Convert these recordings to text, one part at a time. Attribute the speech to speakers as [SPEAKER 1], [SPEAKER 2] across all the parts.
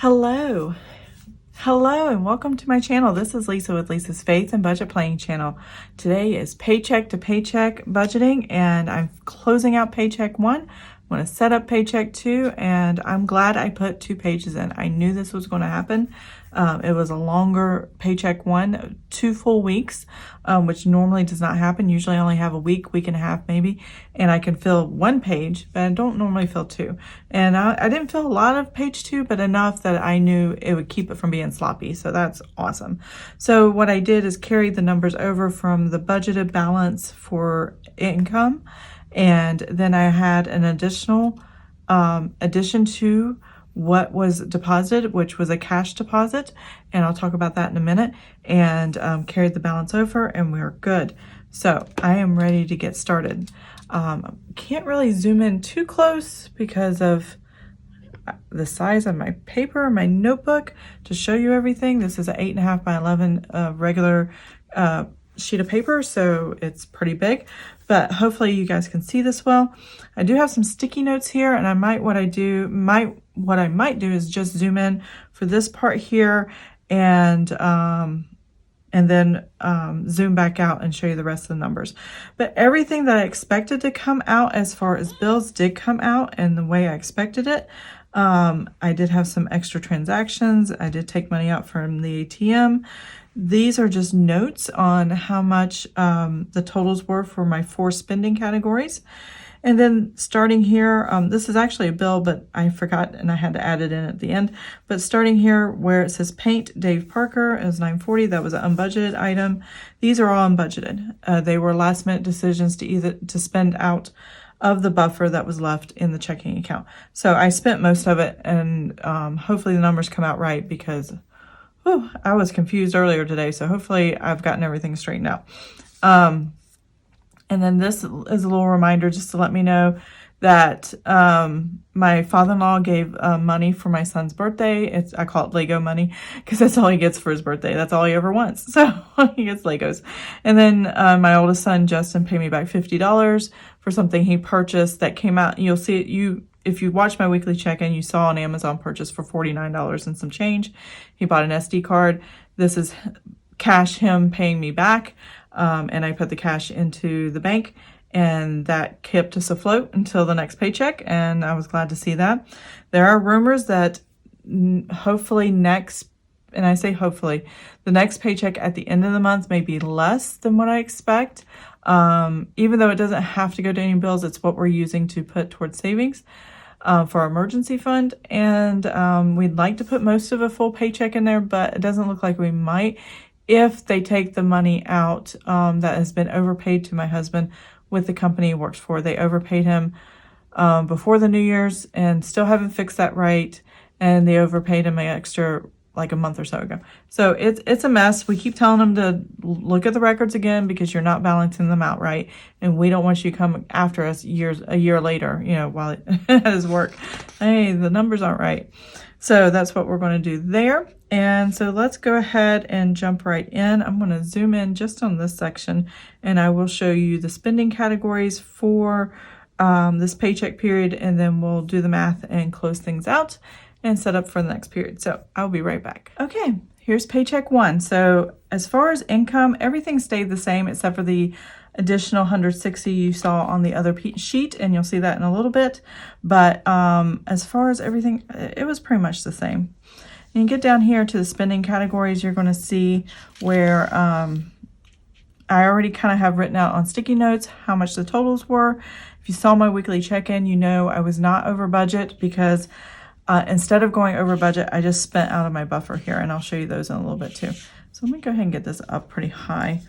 [SPEAKER 1] Hello. Hello and welcome to my channel. This is Lisa with Lisa's Faith and Budget Planning channel. Today is paycheck to paycheck budgeting and I'm closing out paycheck 1. I'm going to set up paycheck 2 and I'm glad I put 2 pages in. I knew this was going to happen. It was a longer paycheck 1, 2 full weeks, which normally does not happen. Usually I only have a week, week and a half maybe, and I can fill 1 page, but I don't normally fill 2. And I didn't fill a lot of page 2, but enough that I knew it would keep it from being sloppy. So that's awesome. So what I did is carry the numbers over from the budgeted balance for income. And then I had an additional addition to what was deposited, which was a cash deposit, and I'll talk about that in a minute, and carried the balance over and we're good. So I am ready to get started. Can't really zoom in too close because of the size of my paper, my notebook, to show you everything. This is an 8.5 by 11 regular sheet of paper, so it's pretty big, but hopefully you guys can see this well. I do have some sticky notes here, and what I might do is just zoom in for this part here and then zoom back out and show you the rest of the numbers. But everything that I expected to come out as far as bills did come out in the way I expected it. I did have some extra transactions. I did take money out from the ATM. These are just notes on how much the totals were for my 4 spending categories. And then starting here, this is actually a bill, but I forgot and I had to add it in at the end. But starting here where it says paint, Dave Parker, it was $9.40. That was an unbudgeted item. These are all unbudgeted. They were last minute decisions to spend out of the buffer that was left in the checking account. So I spent most of it, and hopefully the numbers come out right because I was confused earlier today. So hopefully I've gotten everything straightened out. And then this is a little reminder just to let me know that my father-in-law gave money for my son's birthday. I call it Lego money because that's all he gets for his birthday. That's all he ever wants. So he gets Legos. And then my oldest son, Justin, paid me back $50 for something he purchased that came out. You'll see it. If you watch my weekly check-in, you saw an Amazon purchase for $49 and some change. He bought an SD card. This is cash him paying me back. And I put the cash into the bank, and that kept us afloat until the next paycheck, and I was glad to see that. There are rumors that hopefully and I say hopefully, the next paycheck at the end of the month may be less than what I expect. Even though it doesn't have to go to any bills, it's what we're using to put towards savings for our emergency fund. And we'd like to put most of a full paycheck in there, but it doesn't look like we might. If they take the money out that has been overpaid to my husband with the company he works for. They overpaid him before the New Year's and still haven't fixed that right. And they overpaid him an extra like a month or so ago. So it's a mess. We keep telling them to look at the records again because you're not balancing them out right. And we don't want you to come after us a year later, while at his work. Hey, the numbers aren't right. So that's what we're going to do there. And so let's go ahead and jump right in. I'm going to zoom in just on this section, and I will show you the spending categories for this paycheck period, and then we'll do the math and close things out and set up for the next period. So I'll be right back. Okay, here's paycheck 1. So as far as income, everything stayed the same except for the additional $160 you saw on the other sheet, and you'll see that in a little bit. But as far as everything, it was pretty much the same. And you get down here to the spending categories, you're going to see where I already kind of have written out on sticky notes how much the totals were. If you saw my weekly check-in, you know I was not over budget because instead of going over budget, I just spent out of my buffer here, and I'll show you those in a little bit too. So let me go ahead and get this up pretty high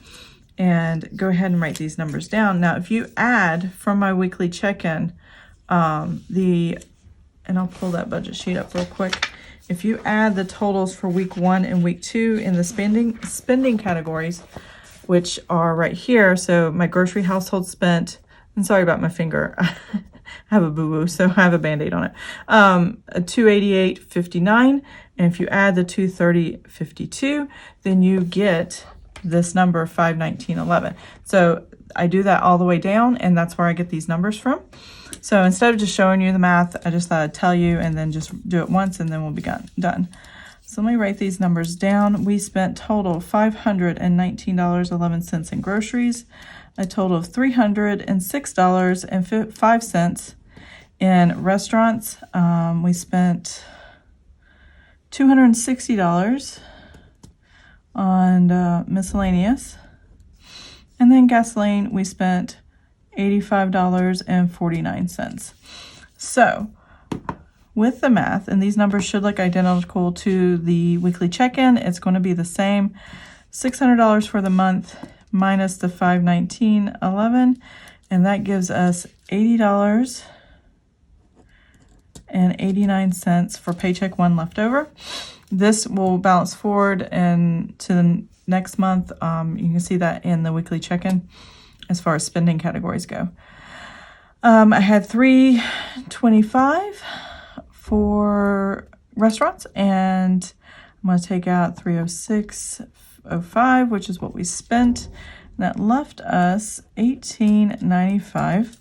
[SPEAKER 1] and go ahead and write these numbers down. Now, if you add from my weekly check-in, and I'll pull that budget sheet up real quick. If you add the totals for week 1 and week 2 in the spending categories, which are right here, so my grocery household spent, and sorry about my finger, I have a boo-boo, so I have a Band-Aid on it, $288.59, and if you add the $230.52, then you get this number, 519.11. So I do that all the way down, and that's where I get these numbers from. So instead of just showing you the math, I just thought I'd tell you and then just do it once, and then we'll be done. So let me write these numbers down. We spent total $519.11 in groceries, a total of $306.05 in restaurants. We spent $260 on miscellaneous. And then gasoline, we spent $85.49. So with the math, and these numbers should look identical to the weekly check-in, it's going to be the same. $600 for the month minus the $519.11, and that gives us $80.89 for paycheck one left over. This will balance forward and to the next month. You can see that in the weekly check-in as far as spending categories go. I had $325 for restaurants, and I'm going to take out $306.05, which is what we spent. That left us $18.95,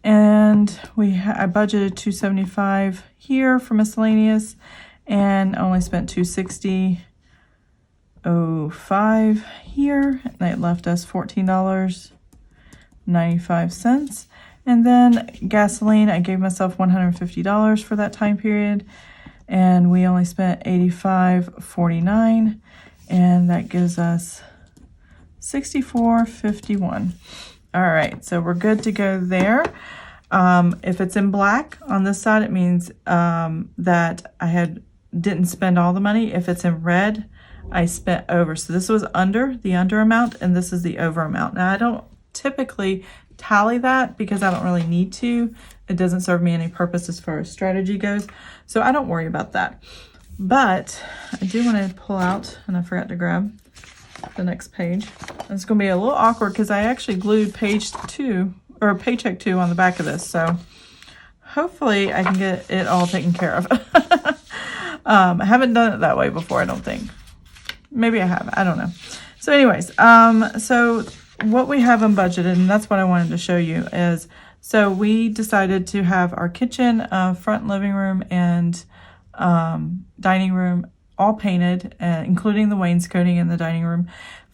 [SPEAKER 1] and I budgeted $275 here for miscellaneous, and only spent $260.05 here. And that left us $14.95. And then gasoline, I gave myself $150 for that time period, and we only spent $85.49, and that gives us $64.51. All right, so we're good to go there. If it's in black on this side, it means that I didn't spend all the money. If it's in red, I spent over. So this was the under amount, and this is the over amount. Now I don't typically tally that because I don't really need to. It doesn't serve me any purpose as far as strategy goes, so I don't worry about that. But I do want to pull out, and I forgot to grab the next page. It's going to be a little awkward because I actually glued page 2 or paycheck 2 on the back of this, so hopefully I can get it all taken care of. I haven't done it that way before, I don't think. Maybe I have, I don't know. So anyways, so what we have unbudgeted, and that's what I wanted to show you, is so we decided to have our kitchen, front living room, and dining room all painted, including the wainscoting in the dining room,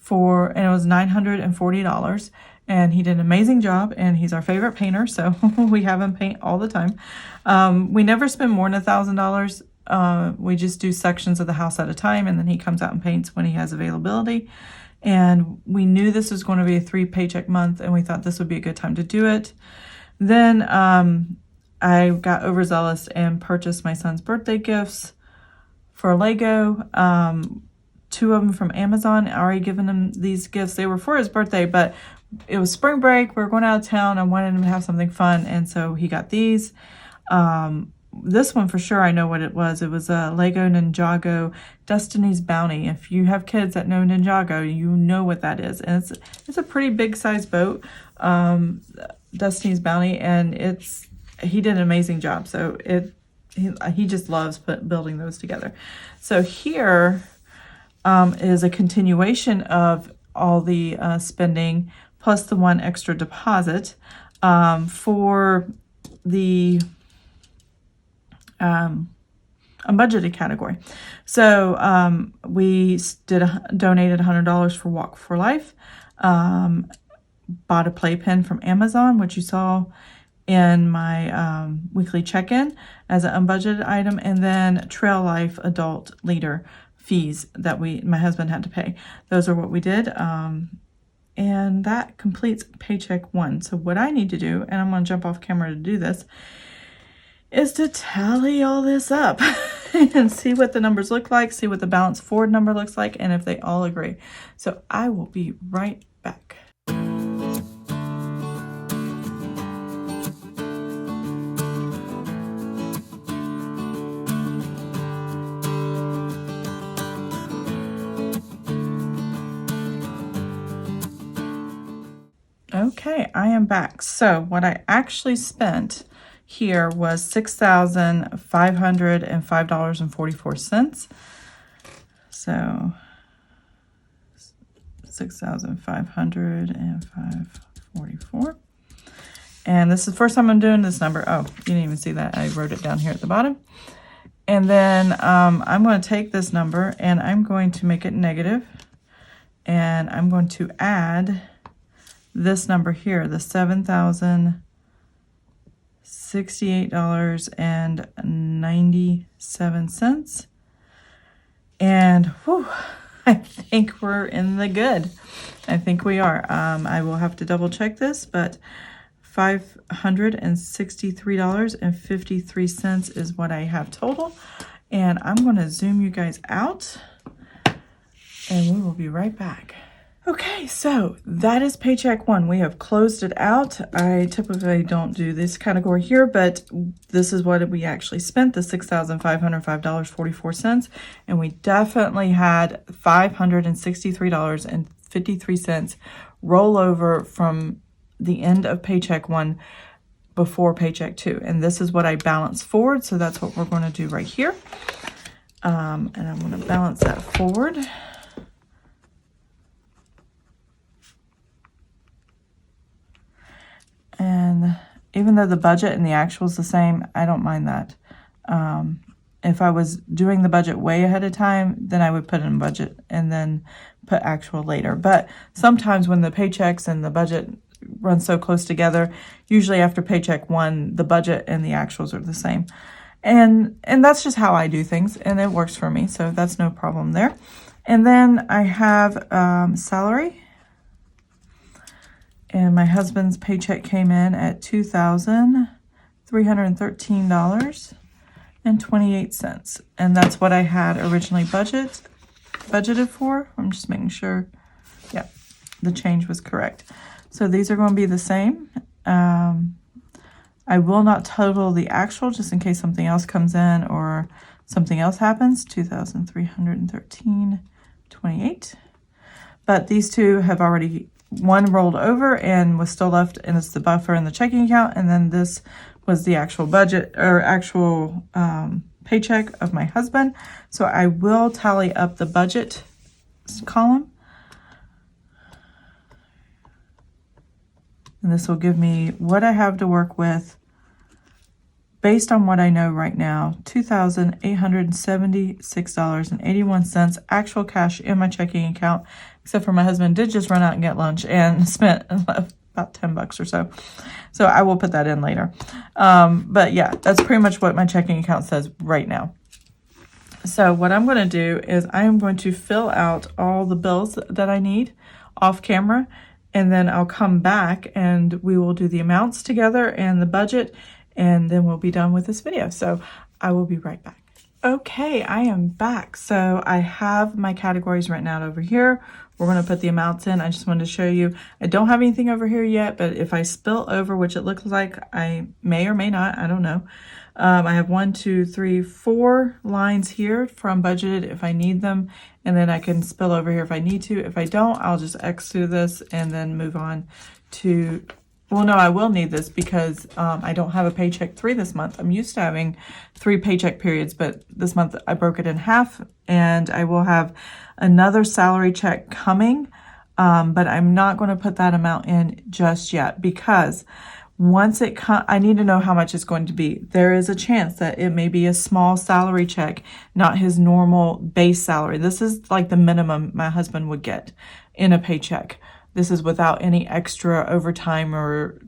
[SPEAKER 1] and it was $940. And he did an amazing job, and he's our favorite painter, so we have him paint all the time. We never spend more than $1,000. We just do sections of the house at a time, and then he comes out and paints when he has availability. And we knew this was going to be a 3 paycheck month, and we thought this would be a good time to do it. Then I got overzealous and purchased my son's birthday gifts for Lego. 2 of them from Amazon. I already given him these gifts. They were for his birthday, but it was spring break. We were going out of town. I wanted him to have something fun, and so he got these. This one for sure, I know what it was. It was a Lego Ninjago Destiny's Bounty. If you have kids that know Ninjago, you know what that is. And it's a pretty big size boat, Destiny's Bounty, and he did an amazing job. So he just loves building those together. So here is a continuation of all the spending plus the 1 extra deposit for the unbudgeted category. So we donated $100 for Walk for Life, bought a playpen from Amazon, which you saw in my weekly check-in as an unbudgeted item, and then Trail Life adult leader fees that my husband had to pay. Those are what we did, and that completes paycheck 1. So what I need to do, and I'm going to jump off camera to do this, is to tally all this up and see what the numbers look like, see what the balance forward number looks like, and if they all agree. So I will be right back. Okay, I am back. So what I actually spent here was $6,505.44. So $6,505.44. And this is the first time I'm doing this number. Oh, you didn't even see that. I wrote it down here at the bottom. And then I'm going to take this number and I'm going to make it negative. And I'm going to add this number here, the $7,068.97. And whew, I think we're in the good. I think we are. I will have to double check this, but $563.53 is what I have total. And I'm going to zoom you guys out and we will be right back. Okay, so that is paycheck one. We have closed it out. I typically don't do this category here, but this is what we actually spent, the $6,505.44. And we definitely had $563.53 roll over from the end of paycheck one before paycheck two. And this is what I balanced forward. So that's what we're going to do right here. And I'm going to balance that forward. And even though the budget and the actual is the same, I don't mind that. If I was doing the budget way ahead of time, then I would put in budget and then put actual later. But sometimes when the paychecks and the budget run so close together, usually after paycheck one, the budget and the actuals are the same. And that's just how I do things, and it works for me, so that's no problem there. And then I have salary. And my husband's paycheck came in at $2,313.28. And that's what I had originally budgeted for. I'm just making sure, yeah, the change was correct. So these are going to be the same. I will not total the actual just in case something else comes in or something else happens. $2,313.28. But these two have already, one rolled over and was still left, and it's the buffer in the checking account. And then this was the actual budget or actual paycheck of my husband. So I will tally up the budget column. And this will give me what I have to work with based on what I know right now. $2,876.81 actual cash in my checking account, except for my husband did just run out and get lunch and spent about $10 or so. So I will put that in later. But yeah, that's pretty much what my checking account says right now. So what I'm going to do is I am going to fill out all the bills that I need off camera, and then I'll come back and we will do the amounts together and the budget, and then we'll be done with this video. So I will be right back. Okay, I am back. So I have my categories written out over here. We're going to put the amounts in. I just wanted to show you. I don't have anything over here yet, but if I spill over, which it looks like I may or may not, I don't know. I have 1, 2, 3, 4 lines here from budgeted if I need them, and then I can spill over here if I need to. If I don't, I'll just X through this and then move on to, well, no, I will need this because I don't have a paycheck 3 this month. I'm used to having 3 paycheck periods, but this month I broke it in half, and I will have another salary check coming, but I'm not going to put that amount in just yet because once it comes, I need to know how much it's going to be. There is a chance that it may be a small salary check, not his normal base salary. This is like the minimum my husband would get in a paycheck. This is without any extra overtime or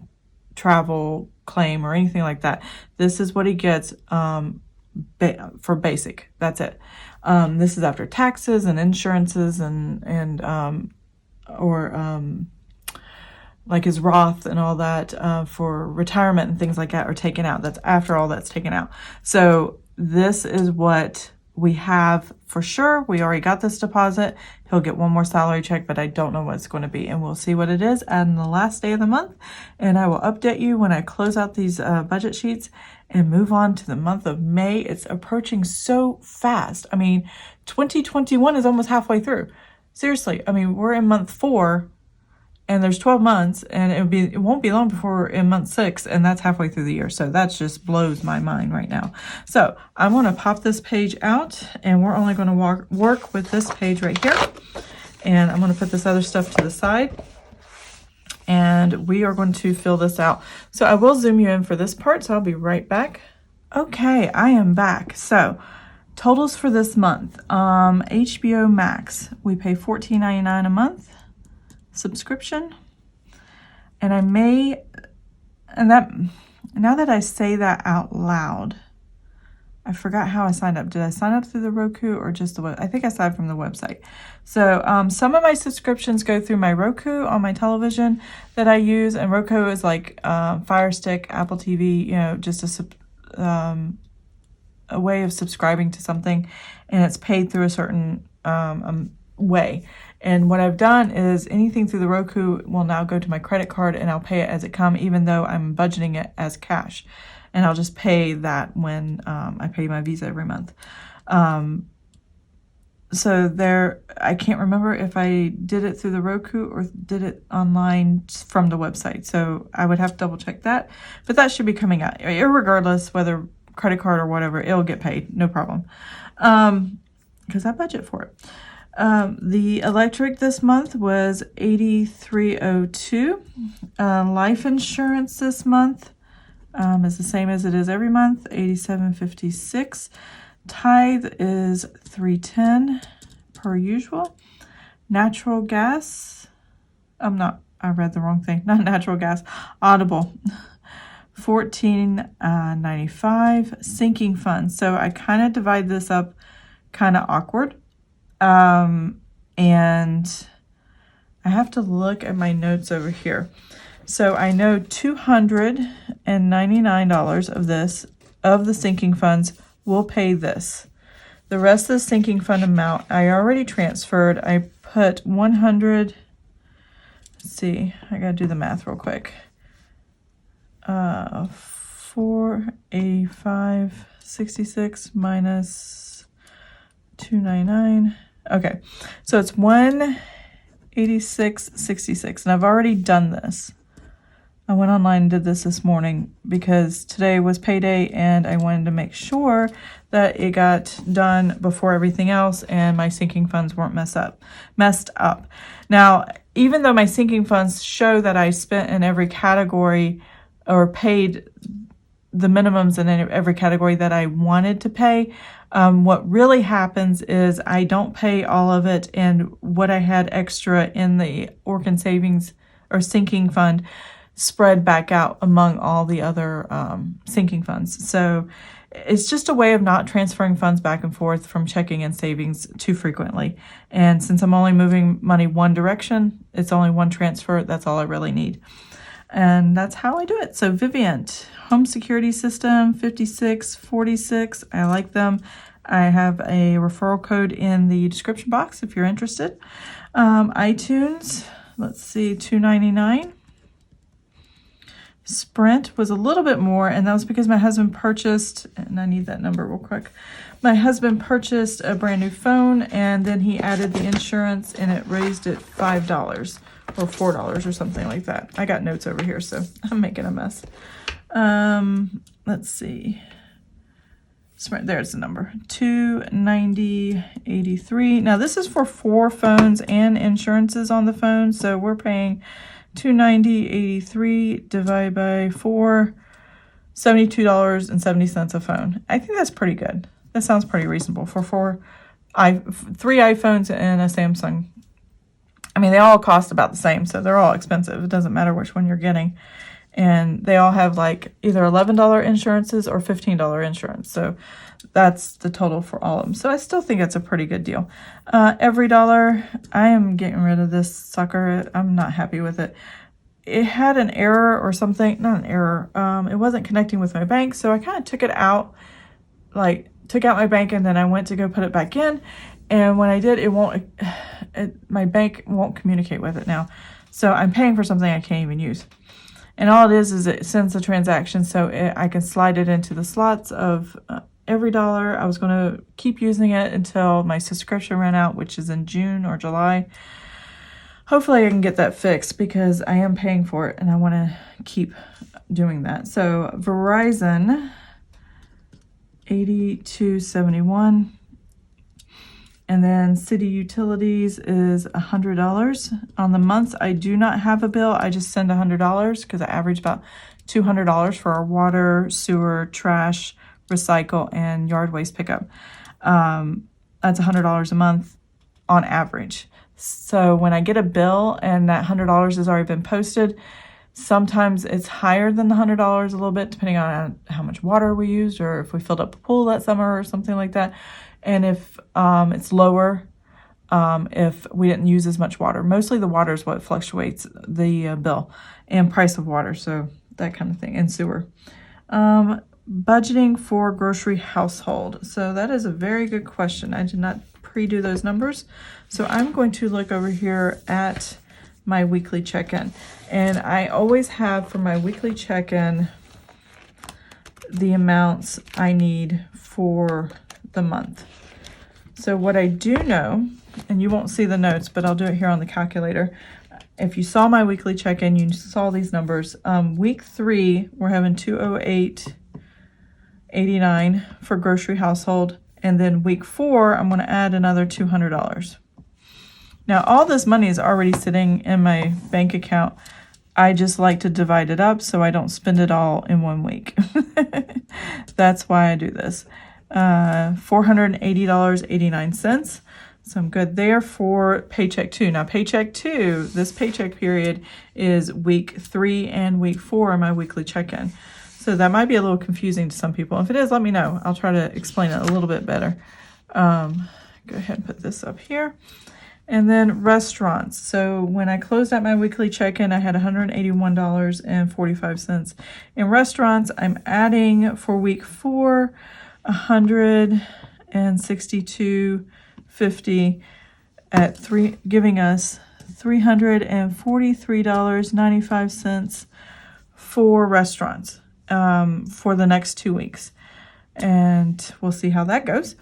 [SPEAKER 1] travel claim or anything like that. This is what he gets for basic. That's it. This is after taxes and insurances and like his Roth and all that for retirement and things like that are taken out. That's after all that's taken out. So this is what we have for sure. We already got this deposit. He'll get one more salary check, but I don't know what it's going to be. And we'll see what it is on the last day of the month. And I will update you when I close out these budget sheets and move on to the month of May. It's approaching so fast. I mean, 2021 is almost halfway through. Seriously. I mean, we're in month 4. And there's 12 months, and it won't be long before we're in month 6, and that's halfway through the year. So that just blows my mind right now. So I'm going to pop this page out, and we're only going to work with this page right here. And I'm going to put this other stuff to the side. And we are going to fill this out. So I will zoom you in for this part, so I'll be right back. Okay, I am back. So totals for this month. HBO Max, we pay $14.99 a month subscription. And now that I say that out loud, I forgot how I signed up. Did I sign up through the Roku or just the web? I think I signed from the website. So some of my subscriptions go through my Roku on my television that I use, and Roku is like Fire Stick, Apple TV, you know, just a way of subscribing to something, and it's paid through a certain way. And what I've done is anything through the Roku will now go to my credit card, and I'll pay it as it comes, even though I'm budgeting it as cash. And I'll just pay that when I pay my Visa every month. So there, I can't remember if I did it through the Roku or did it online from the website. So I would have to double check that. But that should be coming out. Irregardless, whether credit card or whatever, it'll get paid. No problem. Because I budget for it. The electric this month was $83.02. Life insurance this month is the same as it is every month, $87.56. Tithe is $3.10 per usual. Natural gas, I read the wrong thing. Not natural gas, Audible, $14.95. Sinking funds. So I kind of divide this up kind of awkward. And I have to look at my notes over here. So I know $299 of the sinking funds will pay this. The rest of the sinking fund amount I already transferred. I put 100. Let's see, I gotta do the math real quick. 485.66 minus 299. Okay, so it's 186.66, and I've already done this. I went online and did this morning because today was payday and I wanted to make sure that it got done before everything else and my sinking funds weren't messed up. Now, even though my sinking funds show that I spent in every category or paid the minimums in every category that I wanted to pay, what really happens is I don't pay all of it, and what I had extra in the Orkin savings or sinking fund spread back out among all the other sinking funds. So it's just a way of not transferring funds back and forth from checking and savings too frequently. And since I'm only moving money one direction, it's only one transfer. That's all I really need. And that's how I do it. So Vivint Home Security System 5646. I like them. I have a referral code in the description box if you're interested. iTunes, let's see, $2.99. Sprint was a little bit more, and that was because my husband purchased, and I need that number real quick. My husband purchased a brand new phone, and then he added the insurance, and it raised it $5 or $4 or something like that. I got notes over here, so I'm making a mess. Let's see. Sprint, there's the number, $290.83. Now this is for 4 phones and insurances on the phone, so we're paying $290.83 divided by 4, $72.70 a phone. I think that's pretty good. That sounds pretty reasonable for 3 iPhones and a Samsung. I mean, they all cost about the same, so they're all expensive. It doesn't matter which one you're getting. And they all have like either $11 insurances or $15 insurance. So that's the total for all of them. So I still think it's a pretty good deal. Every dollar, I am getting rid of this sucker. I'm not happy with it. It had an error or something. Not an error. It wasn't connecting with my bank. So I kind of took it out, took out my bank, and then I went to go put it back in. And when I did, my bank won't communicate with it now. So I'm paying for something I can't even use. And all it is it sends the transaction, so I can slide it into the slots of every dollar. I was going to keep using it until my subscription ran out, which is in June or July. Hopefully I can get that fixed because I am paying for it and I want to keep doing that. So Verizon, $82.71. And then city utilities is $100 on the month. I do not have a bill. I just send $100 because I average about $200 for our water, sewer, trash, recycle, and yard waste pickup. That's $100 a month on average. So when I get a bill and that $100 has already been posted, sometimes it's higher than the $100 a little bit, depending on how much water we used or if we filled up a pool that summer or something like that. And if it's lower, if we didn't use as much water. Mostly the water is what fluctuates the bill and price of water, so that kind of thing, and sewer. Budgeting for grocery household. So that is a very good question. I did not pre-do those numbers. So I'm going to look over here at my weekly check-in. And I always have for my weekly check-in the amounts I need for the month. So what I do know, and you won't see the notes, but I'll do it here on the calculator. If you saw my weekly check-in, you saw these numbers. Week 3, we're having $208.89 for grocery household. And then week 4, I'm going to add another $200. Now, all this money is already sitting in my bank account. I just like to divide it up so I don't spend it all in one week. That's why I do this. $480.89. So I'm good there for paycheck 2. Now, paycheck 2, this paycheck period is week 3 and week 4 in my weekly check-in. So that might be a little confusing to some people. If it is, let me know. I'll try to explain it a little bit better. Go ahead and put this up here. And then restaurants. So when I closed out my weekly check-in, I had $181.45. In restaurants, I'm adding for week 4, $162.50 at giving us $343.95 for restaurants for the next 2 weeks. And we'll see how that goes.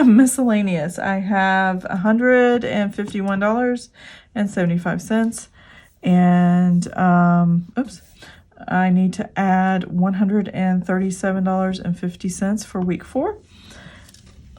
[SPEAKER 1] Miscellaneous, I have $151.75. And I need to add $137.50 for week 4.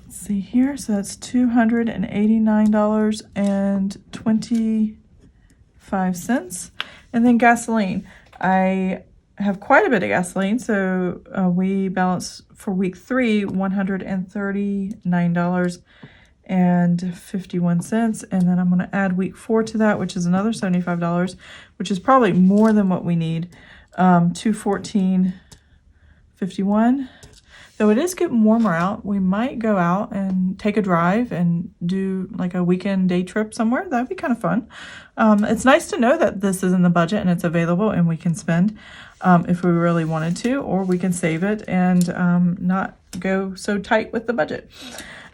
[SPEAKER 1] Let's see here. So that's $289.25. And then gasoline. I have quite a bit of gasoline, so we balance for week 3 $139.51, and then I'm going to add week 4 to that, which is another $75, which is probably more than what we need. $214.51. Though it is getting warmer out, we might go out and take a drive and do like a weekend day trip somewhere. That'd be kind of fun. It's nice to know that this is in the budget and it's available and we can spend if we really wanted to, or we can save it and not go so tight with the budget.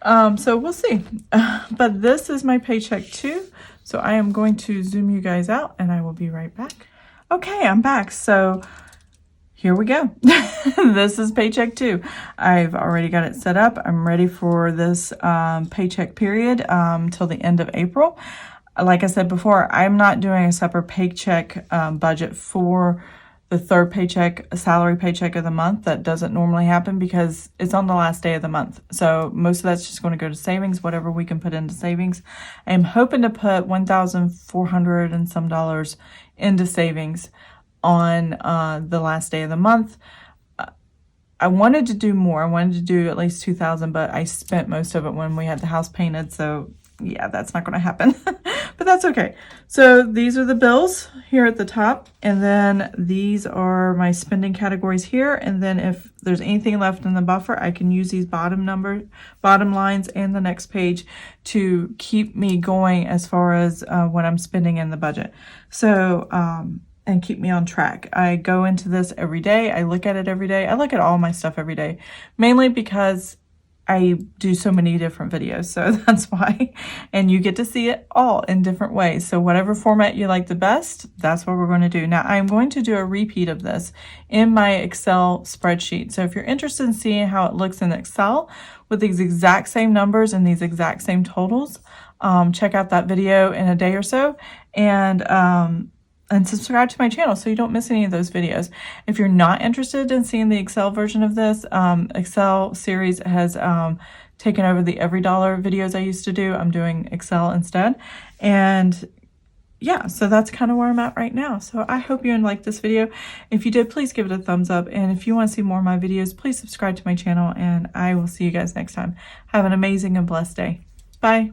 [SPEAKER 1] So we'll see. But this is my paycheck 2. So I am going to zoom you guys out and I will be right back. Okay, I'm back. So here we go. This is paycheck 2. I've already got it set up. I'm ready for this paycheck period till the end of April. Like I said before, I'm not doing a separate paycheck budget for the third paycheck, salary paycheck of the month. That doesn't normally happen because it's on the last day of the month. So most of that's just going to go to savings, whatever we can put into savings. I'm hoping to put $1,400 and some dollars into savings on the last day of the month. I wanted to do more. I wanted to do at least $2,000, but I spent most of it when we had the house painted. So yeah, that's not going to happen, but that's okay. So these are the bills here at the top. And then these are my spending categories here. And then if there's anything left in the buffer, I can use these bottom lines and the next page to keep me going as far as what I'm spending in the budget. So, and keep me on track. I go into this every day. I look at it every day. I look at all my stuff every day, mainly because I do so many different videos. So that's why. And you get to see it all in different ways. So whatever format you like the best, that's what we're going to do. Now I'm going to do a repeat of this in my Excel spreadsheet. So if you're interested in seeing how it looks in Excel with these exact same numbers and these exact same totals, check out that video in a day or so. And subscribe to my channel so you don't miss any of those videos. If you're not interested in seeing the Excel version of this, Excel series has taken over the every dollar videos I used to do. I'm doing Excel instead. And yeah, so that's kind of where I'm at right now. So I hope you liked this video. If you did, please give it a thumbs up. And if you want to see more of my videos, please subscribe to my channel, and I will see you guys next time. Have an amazing and blessed day. Bye.